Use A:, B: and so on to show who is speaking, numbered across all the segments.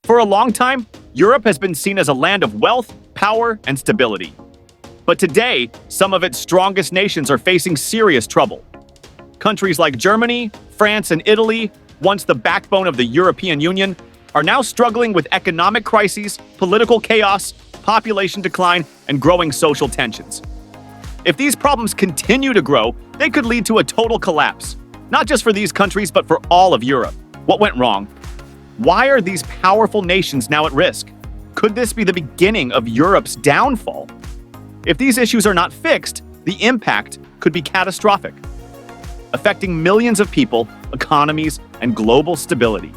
A: For a long time, Europe has been seen as a land of wealth, power, and stability. But today, some of its strongest nations are facing serious trouble. Countries like Germany, France, and Italy, once the backbone of the European Union, are now struggling with economic crises, political chaos, population decline, and growing social tensions. If these problems continue to grow, they could lead to a total collapse, not just for these countries, but for all of Europe. What went wrong? Why are these powerful nations now at risk? Could this be the beginning of Europe's downfall? If these issues are not fixed, the impact could be catastrophic, affecting millions of people, economies, and global stability.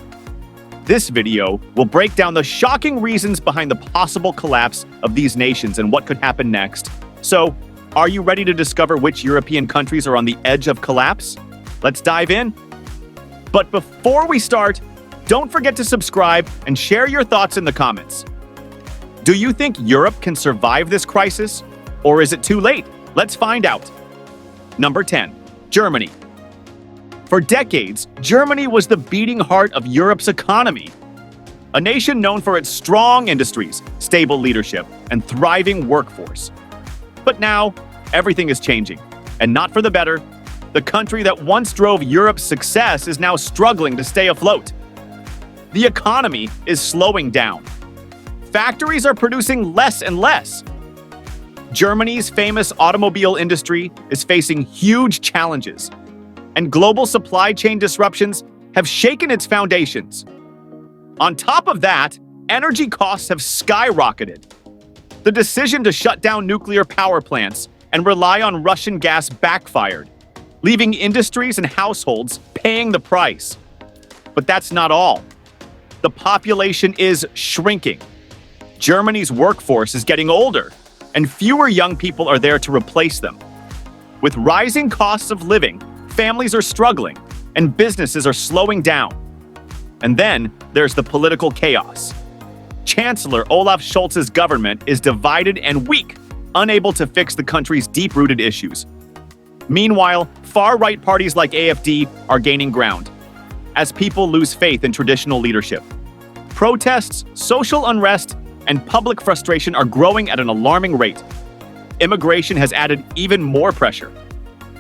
A: This video will break down the shocking reasons behind the possible collapse of these nations and what could happen next. So, are you ready to discover which European countries are on the edge of collapse? Let's dive in. But before we start, don't forget to subscribe and share your thoughts in the comments. Do you think Europe can survive this crisis? Or is it too late? Let's find out. Number 10. Germany. For decades, Germany was the beating heart of Europe's economy. A nation known for its strong industries, stable leadership, and thriving workforce. But now, everything is changing, and not for the better. The country that once drove Europe's success is now struggling to stay afloat. The economy is slowing down. Factories are producing less and less. Germany's famous automobile industry is facing huge challenges, and global supply chain disruptions have shaken its foundations. On top of that, energy costs have skyrocketed. The decision to shut down nuclear power plants and rely on Russian gas backfired, leaving industries and households paying the price. But that's not all. The population is shrinking. Germany's workforce is getting older, and fewer young people are there to replace them. With rising costs of living, families are struggling, and businesses are slowing down. And then there's the political chaos. Chancellor Olaf Scholz's government is divided and weak, unable to fix the country's deep-rooted issues. Meanwhile, far-right parties like AfD are gaining ground, as people lose faith in traditional leadership. Protests, social unrest, and public frustration are growing at an alarming rate. Immigration has added even more pressure.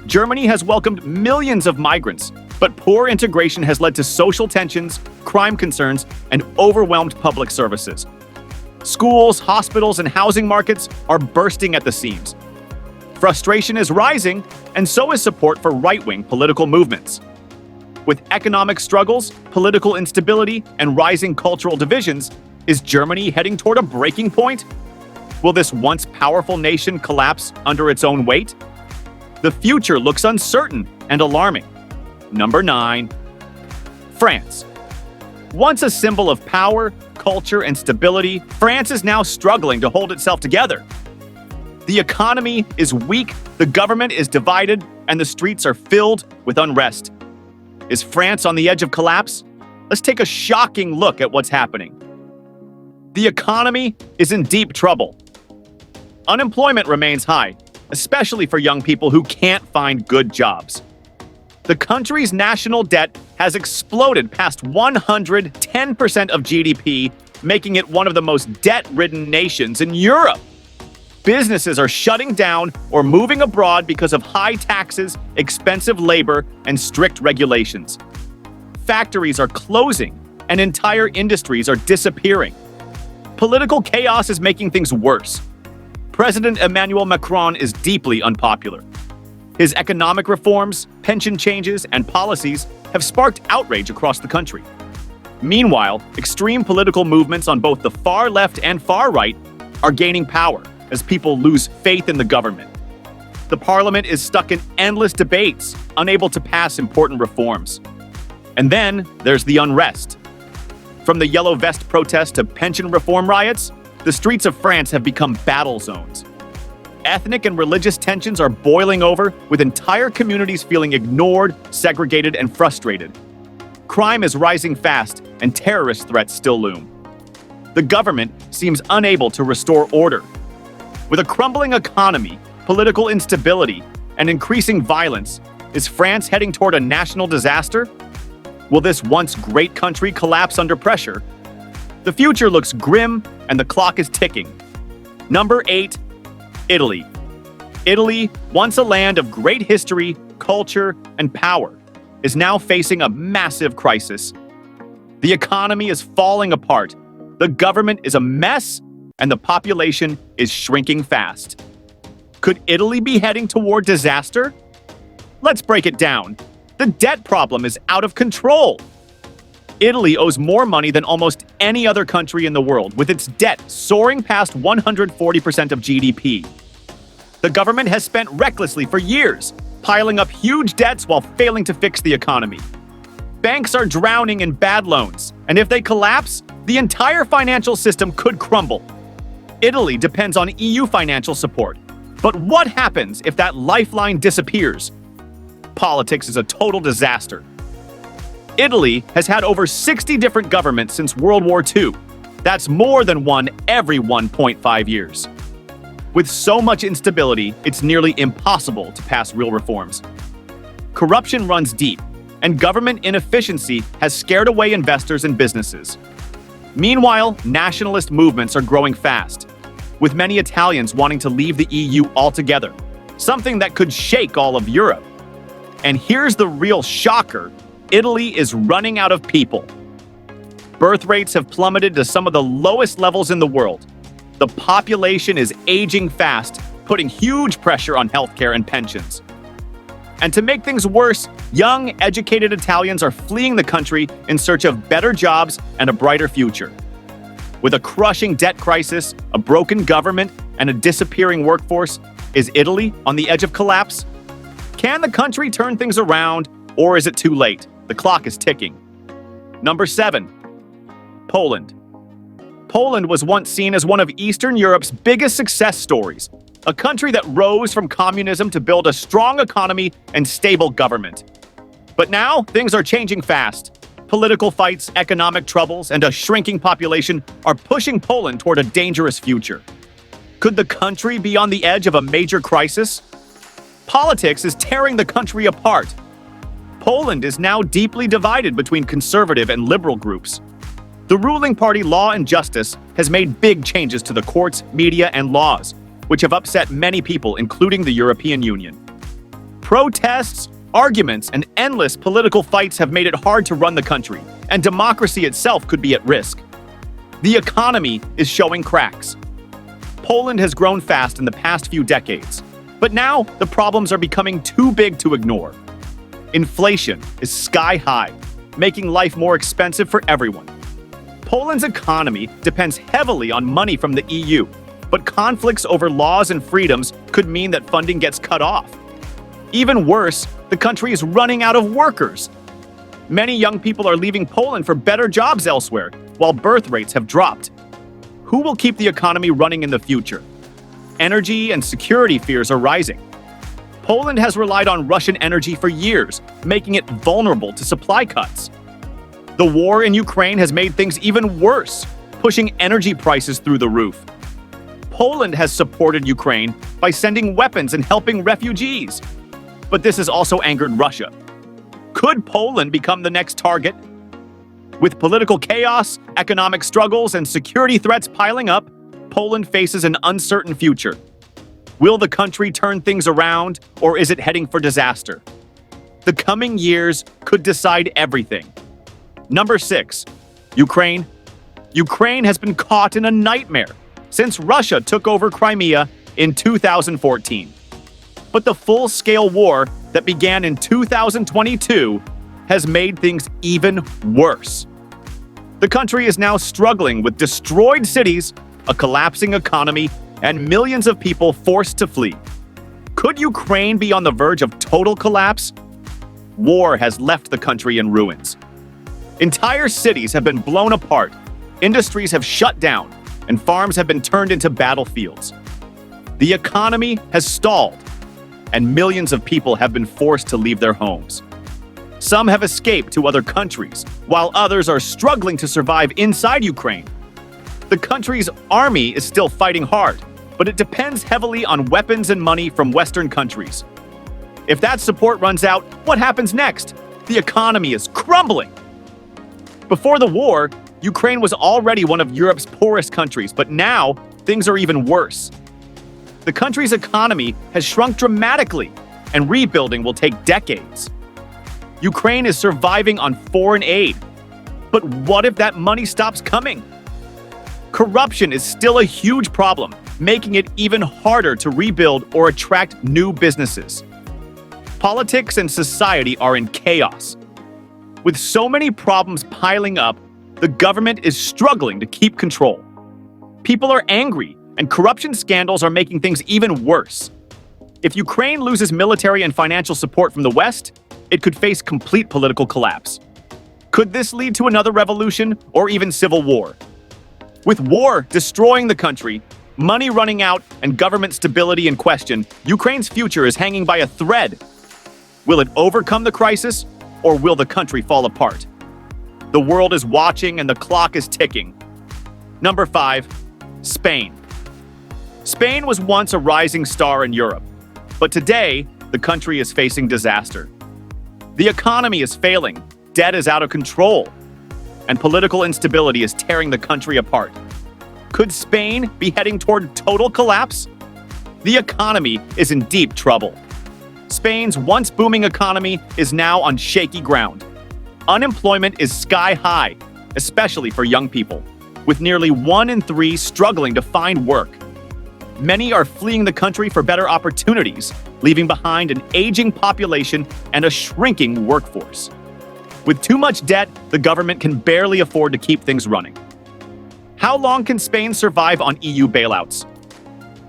A: Germany has welcomed millions of migrants, but poor integration has led to social tensions, crime concerns, and overwhelmed public services. Schools, hospitals, and housing markets are bursting at the seams. Frustration is rising, and so is support for right-wing political movements. With economic struggles, political instability, and rising cultural divisions, is Germany heading toward a breaking point? Will this once powerful nation collapse under its own weight? The future looks uncertain and alarming. Number 9. France. Once a symbol of power, culture, and stability, France is now struggling to hold itself together. The economy is weak, the government is divided, and the streets are filled with unrest. Is France on the edge of collapse? Let's take a shocking look at what's happening. The economy is in deep trouble. Unemployment remains high, especially for young people who can't find good jobs. The country's national debt has exploded past 110% of GDP, making it one of the most debt-ridden nations in Europe. Businesses are shutting down or moving abroad because of high taxes, expensive labor, and strict regulations. Factories are closing, and entire industries are disappearing. Political chaos is making things worse. President Emmanuel Macron is deeply unpopular. His economic reforms, pension changes, and policies have sparked outrage across the country. Meanwhile, extreme political movements on both the far left and far right are gaining power as people lose faith in the government. The parliament is stuck in endless debates, unable to pass important reforms. And then there's the unrest. From the Yellow Vest protests to pension reform riots, the streets of France have become battle zones. Ethnic and religious tensions are boiling over, with entire communities feeling ignored, segregated, and frustrated. Crime is rising fast, and terrorist threats still loom. The government seems unable to restore order. With a crumbling economy, political instability, and increasing violence, is France heading toward a national disaster? Will this once great country collapse under pressure? The future looks grim and the clock is ticking. Number 8, Italy. Italy, once a land of great history, culture, and power, is now facing a massive crisis. The economy is falling apart, the government is a mess, and the population is shrinking fast. Could Italy be heading toward disaster? Let's break it down. The debt problem is out of control. Italy owes more money than almost any other country in the world, with its debt soaring past 140% of GDP. The government has spent recklessly for years, piling up huge debts while failing to fix the economy. Banks are drowning in bad loans, and if they collapse, the entire financial system could crumble. Italy depends on EU financial support. But what happens if that lifeline disappears? Politics is a total disaster. Italy has had over 60 different governments since World War II. That's more than one every 1.5 years. With so much instability, it's nearly impossible to pass real reforms. Corruption runs deep, and government inefficiency has scared away investors and businesses. Meanwhile, nationalist movements are growing fast, with many Italians wanting to leave the EU altogether, something that could shake all of Europe. And here's the real shocker: Italy is running out of people. Birth rates have plummeted to some of the lowest levels in the world. The population is aging fast, putting huge pressure on healthcare and pensions. And to make things worse, young, educated Italians are fleeing the country in search of better jobs and a brighter future. With a crushing debt crisis, a broken government, and a disappearing workforce, is Italy on the edge of collapse? Can the country turn things around, or is it too late? The clock is ticking. Number 7, Poland. Poland was once seen as one of Eastern Europe's biggest success stories, a country that rose from communism to build a strong economy and stable government. But now, things are changing fast. Political fights, economic troubles, and a shrinking population are pushing Poland toward a dangerous future. Could the country be on the edge of a major crisis? Politics is tearing the country apart. Poland is now deeply divided between conservative and liberal groups. The ruling party, Law and Justice, has made big changes to the courts, media, and laws, which have upset many people, including the European Union. Protests, arguments, and endless political fights have made it hard to run the country, and democracy itself could be at risk. The economy is showing cracks. Poland has grown fast in the past few decades, but now the problems are becoming too big to ignore. Inflation is sky high, making life more expensive for everyone. Poland's economy depends heavily on money from the EU, but conflicts over laws and freedoms could mean that funding gets cut off. Even worse, the country is running out of workers. Many young people are leaving Poland for better jobs elsewhere, while birth rates have dropped. Who will keep the economy running in the future? Energy and security fears are rising. Poland has relied on Russian energy for years, making it vulnerable to supply cuts. The war in Ukraine has made things even worse, pushing energy prices through the roof. Poland has supported Ukraine by sending weapons and helping refugees. But this has also angered Russia. Could Poland become the next target? With political chaos, economic struggles, and security threats piling up, Poland faces an uncertain future. Will the country turn things around, or is it heading for disaster? The coming years could decide everything. Number 6, Ukraine. Ukraine has been caught in a nightmare since Russia took over Crimea in 2014. But the full-scale war that began in 2022 has made things even worse. The country is now struggling with destroyed cities, a collapsing economy, and millions of people forced to flee. Could Ukraine be on the verge of total collapse? War has left the country in ruins. Entire cities have been blown apart, industries have shut down, and farms have been turned into battlefields. The economy has stalled, and millions of people have been forced to leave their homes. Some have escaped to other countries, while others are struggling to survive inside Ukraine. The country's army is still fighting hard, but it depends heavily on weapons and money from Western countries. If that support runs out, what happens next? The economy is crumbling. Before the war, Ukraine was already one of Europe's poorest countries, but now things are even worse. The country's economy has shrunk dramatically, and rebuilding will take decades. Ukraine is surviving on foreign aid. But what if that money stops coming? Corruption is still a huge problem, making it even harder to rebuild or attract new businesses. Politics and society are in chaos. With so many problems piling up, the government is struggling to keep control. People are angry, and corruption scandals are making things even worse. If Ukraine loses military and financial support from the West, it could face complete political collapse. Could this lead to another revolution or even civil war? With war destroying the country, money running out, and government stability in question, Ukraine's future is hanging by a thread. Will it overcome the crisis, or will the country fall apart? The world is watching and the clock is ticking. Number 5, Spain. Spain was once a rising star in Europe, but today the country is facing disaster. The economy is failing, debt is out of control, and political instability is tearing the country apart. Could Spain be heading toward total collapse? The economy is in deep trouble. Spain's once booming economy is now on shaky ground. Unemployment is sky high, especially for young people, with nearly 1 in 3 struggling to find work. Many are fleeing the country for better opportunities, leaving behind an aging population and a shrinking workforce. With too much debt, the government can barely afford to keep things running. How long can Spain survive on EU bailouts?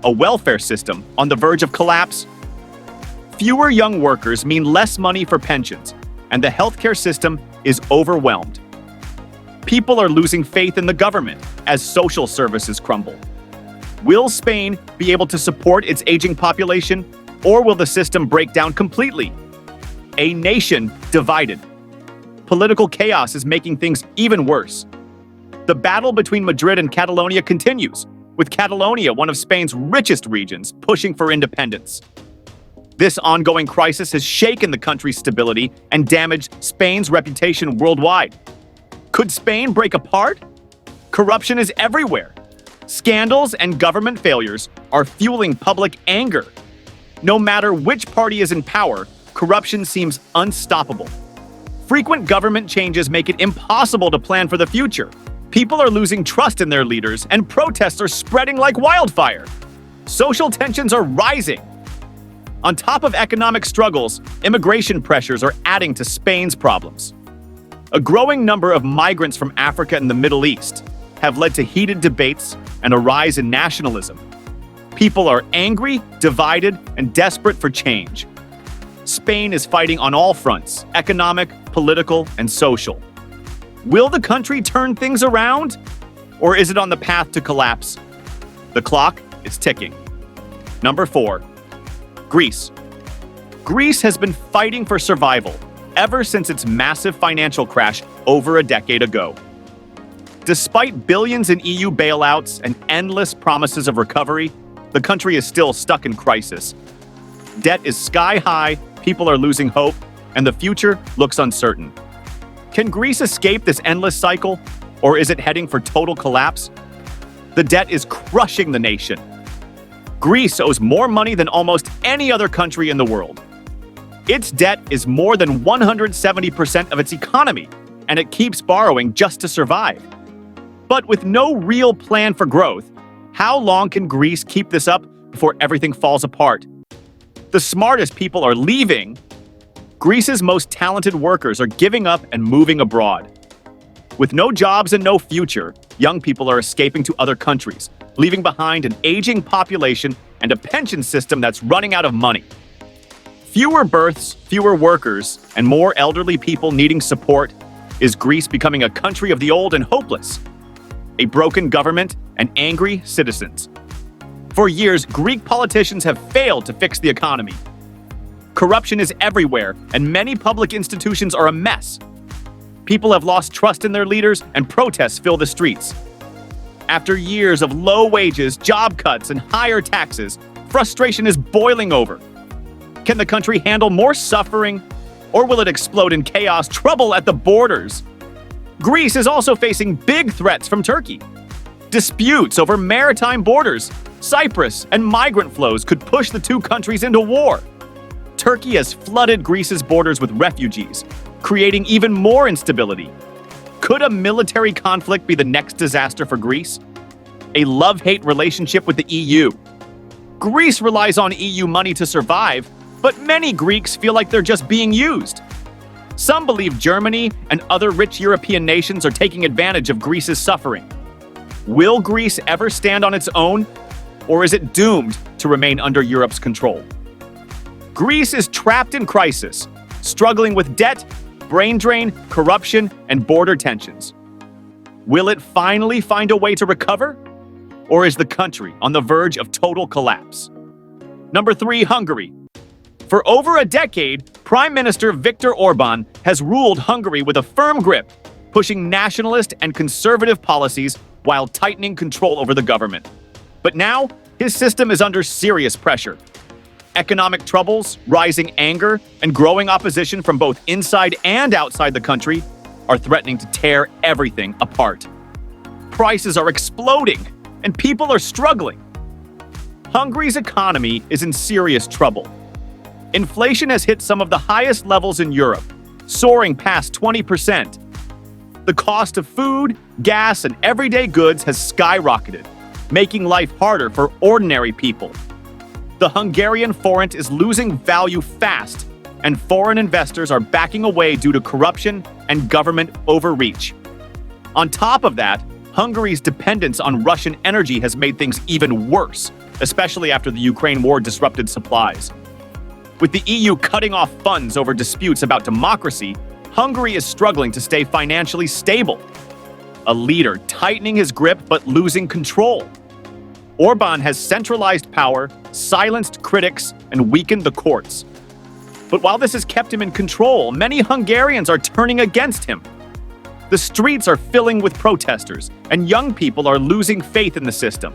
A: A welfare system on the verge of collapse? Fewer young workers mean less money for pensions, and the healthcare system is overwhelmed. People are losing faith in the government as social services crumble. Will Spain be able to support its aging population, or will the system break down completely? A nation divided. Political chaos is making things even worse. The battle between Madrid and Catalonia continues, with Catalonia, one of Spain's richest regions, pushing for independence. This ongoing crisis has shaken the country's stability and damaged Spain's reputation worldwide. Could Spain break apart? Corruption is everywhere. Scandals and government failures are fueling public anger. No matter which party is in power, corruption seems unstoppable. Frequent government changes make it impossible to plan for the future. People are losing trust in their leaders, and protests are spreading like wildfire. Social tensions are rising. On top of economic struggles, immigration pressures are adding to Spain's problems. A growing number of migrants from Africa and the Middle East have led to heated debates and a rise in nationalism. People are angry, divided, and desperate for change. Spain is fighting on all fronts: economic, political, and social. Will the country turn things around? Or is it on the path to collapse? The clock is ticking. Number 4, Greece. Greece has been fighting for survival ever since its massive financial crash over a decade ago. Despite billions in EU bailouts and endless promises of recovery, the country is still stuck in crisis. Debt is sky high, people are losing hope, and the future looks uncertain. Can Greece escape this endless cycle, or is it heading for total collapse? The debt is crushing the nation. Greece owes more money than almost any other country in the world. Its debt is more than 170% of its economy, and it keeps borrowing just to survive. But with no real plan for growth, how long can Greece keep this up before everything falls apart? The smartest people are leaving. Greece's most talented workers are giving up and moving abroad. With no jobs and no future, young people are escaping to other countries, leaving behind an aging population and a pension system that's running out of money. Fewer births, fewer workers, and more elderly people needing support. Is Greece becoming a country of the old and hopeless? A broken government and angry citizens. For years, Greek politicians have failed to fix the economy. Corruption is everywhere, and many public institutions are a mess. People have lost trust in their leaders, and protests fill the streets. After years of low wages, job cuts, and higher taxes, frustration is boiling over. Can the country handle more suffering, or will it explode in chaos, trouble at the borders? Greece is also facing big threats from Turkey. Disputes over maritime borders, Cyprus, and migrant flows could push the two countries into war. Turkey has flooded Greece's borders with refugees, creating even more instability. Could a military conflict be the next disaster for Greece? A love-hate relationship with the EU. Greece relies on EU money to survive, but many Greeks feel like they're just being used. Some believe Germany and other rich European nations are taking advantage of Greece's suffering. Will Greece ever stand on its own, or is it doomed to remain under Europe's control? Greece is trapped in crisis, struggling with debt, brain drain, corruption, and border tensions. Will it finally find a way to recover? Or is the country on the verge of total collapse? Number 3, Hungary. For over a decade, Prime Minister Viktor Orban has ruled Hungary with a firm grip, pushing nationalist and conservative policies while tightening control over the government. But now, his system is under serious pressure. Economic troubles, rising anger, and growing opposition from both inside and outside the country are threatening to tear everything apart. Prices are exploding, and people are struggling. Hungary's economy is in serious trouble. Inflation has hit some of the highest levels in Europe, soaring past 20%. The cost of food, gas, and everyday goods has skyrocketed, making life harder for ordinary people. The Hungarian forint is losing value fast, and foreign investors are backing away due to corruption and government overreach. On top of that, Hungary's dependence on Russian energy has made things even worse, especially after the Ukraine war disrupted supplies. With the EU cutting off funds over disputes about democracy, Hungary is struggling to stay financially stable. A leader tightening his grip but losing control. Orban has centralized power, silenced critics, and weakened the courts. But while this has kept him in control, many Hungarians are turning against him. The streets are filling with protesters, and young people are losing faith in the system.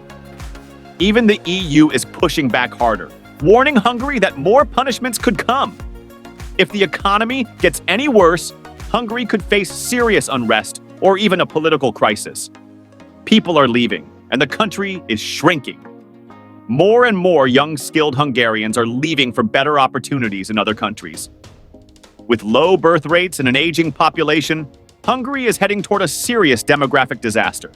A: Even the EU is pushing back harder, warning Hungary that more punishments could come. If the economy gets any worse, Hungary could face serious unrest or even a political crisis. People are leaving, and the country is shrinking. More and more young, skilled Hungarians are leaving for better opportunities in other countries. With low birth rates and an aging population, Hungary is heading toward a serious demographic disaster.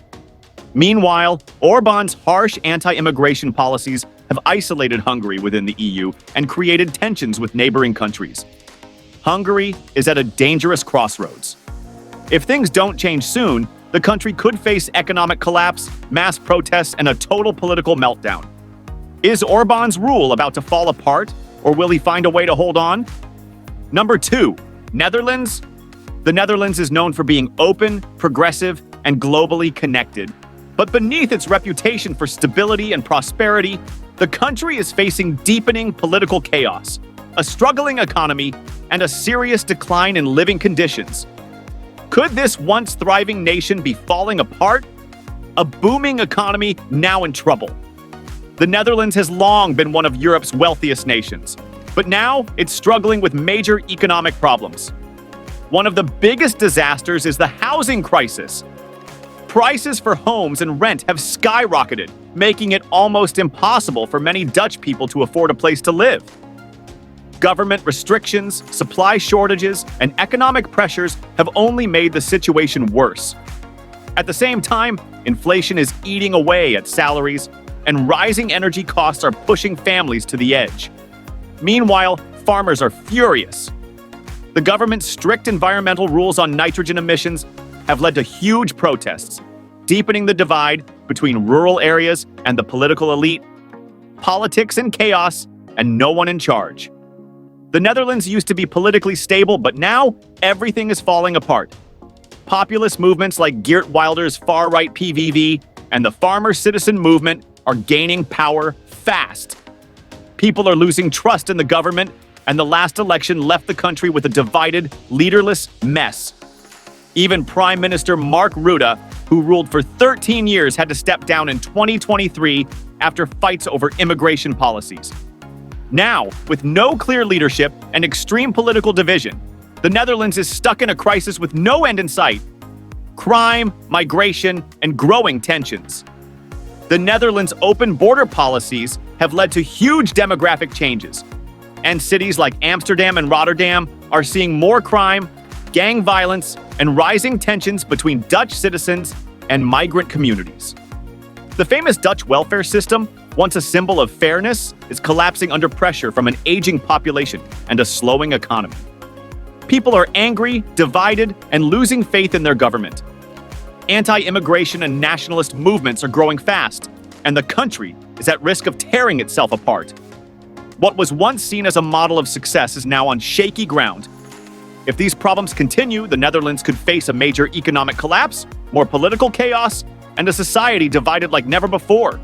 A: Meanwhile, Orban's harsh anti-immigration policies have isolated Hungary within the EU and created tensions with neighboring countries. Hungary is at a dangerous crossroads. If things don't change soon, the country could face economic collapse, mass protests, and a total political meltdown. Is Orban's rule about to fall apart, or will he find a way to hold on? Number 2, Netherlands. The Netherlands is known for being open, progressive, and globally connected. But beneath its reputation for stability and prosperity, the country is facing deepening political chaos, a struggling economy, and a serious decline in living conditions. Could this once thriving nation be falling apart? A booming economy now in trouble. The Netherlands has long been one of Europe's wealthiest nations, but now it's struggling with major economic problems. One of the biggest disasters is the housing crisis. Prices for homes and rent have skyrocketed, making it almost impossible for many Dutch people to afford a place to live. Government restrictions, supply shortages, and economic pressures have only made the situation worse. At the same time, inflation is eating away at salaries, and rising energy costs are pushing families to the edge. Meanwhile, farmers are furious. The government's strict environmental rules on nitrogen emissions have led to huge protests, deepening the divide between rural areas and the political elite. Politics and chaos, and no one in charge. The Netherlands used to be politically stable, but now everything is falling apart. Populist movements like Geert Wilders' far-right PVV and the Farmer Citizen Movement are gaining power fast. People are losing trust in the government, and the last election left the country with a divided, leaderless mess. Even Prime Minister Mark Rutte, who ruled for 13 years, had to step down in 2023 after fights over immigration policies. Now, with no clear leadership and extreme political division, the Netherlands is stuck in a crisis with no end in sight. crime, migration, and growing tensions. The Netherlands' open border policies have led to huge demographic changes, and cities like Amsterdam and Rotterdam are seeing more crime, gang violence, and rising tensions between Dutch citizens and migrant communities. The famous Dutch welfare system, once a symbol of fairness, is collapsing under pressure from an aging population and a slowing economy. People are angry, divided, and losing faith in their government. Anti-immigration and nationalist movements are growing fast, and the country is at risk of tearing itself apart. What was once seen as a model of success is now on shaky ground. If these problems continue, the Netherlands could face a major economic collapse, more political chaos, and a society divided like never before.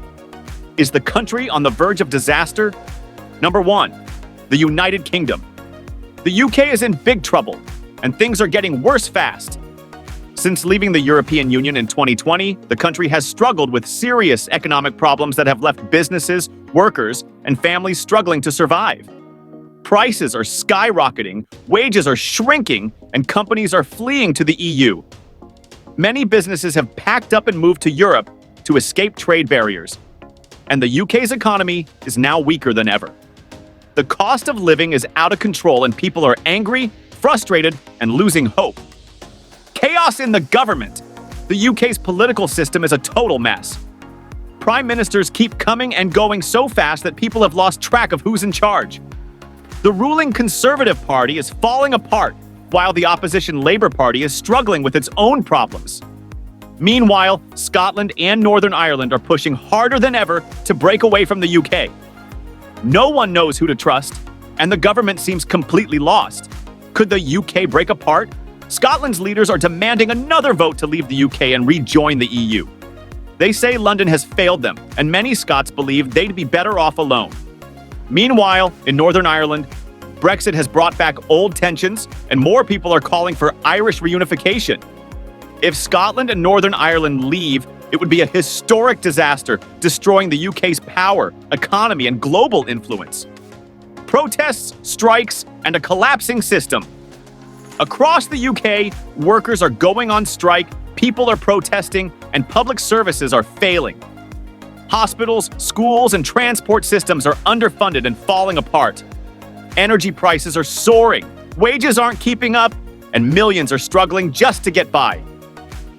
A: Is the country on the verge of disaster? Number 1, the United Kingdom. The UK is in big trouble, and things are getting worse fast. Since leaving the European Union in 2020, the country has struggled with serious economic problems that have left businesses, workers, and families struggling to survive. Prices are skyrocketing, wages are shrinking, and companies are fleeing to the EU. Many businesses have packed up and moved to Europe to escape trade barriers, and the UK's economy is now weaker than ever. The cost of living is out of control, and people are angry, frustrated, and losing hope. Chaos in the government. The UK's political system is a total mess. Prime ministers keep coming and going so fast that people have lost track of who's in charge. The ruling Conservative Party is falling apart, while the opposition Labour Party is struggling with its own problems. Meanwhile, Scotland and Northern Ireland are pushing harder than ever to break away from the UK. No one knows who to trust, and the government seems completely lost. Could the UK break apart? Scotland's leaders are demanding another vote to leave the UK and rejoin the EU. They say London has failed them, and many Scots believe they'd be better off alone. Meanwhile, in Northern Ireland, Brexit has brought back old tensions, and more people are calling for Irish reunification. If Scotland and Northern Ireland leave, it would be a historic disaster, destroying the UK's power, economy, and global influence. Protests, strikes, and a collapsing system. Across the UK, workers are going on strike, people are protesting, and public services are failing. Hospitals, schools, and transport systems are underfunded and falling apart. Energy prices are soaring, wages aren't keeping up, and millions are struggling just to get by.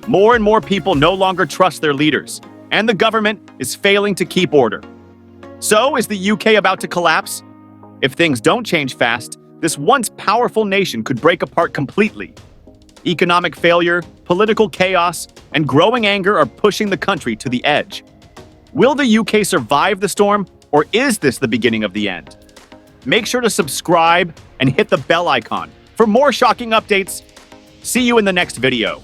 A: More and more people no longer trust their leaders, and the government is failing to keep order. So, is the UK about to collapse? If things don't change fast, this once powerful nation could break apart completely. Economic failure, political chaos, and growing anger are pushing the country to the edge. Will the UK survive the storm, or is this the beginning of the end? Make sure to subscribe and hit the bell icon for more shocking updates. See you in the next video.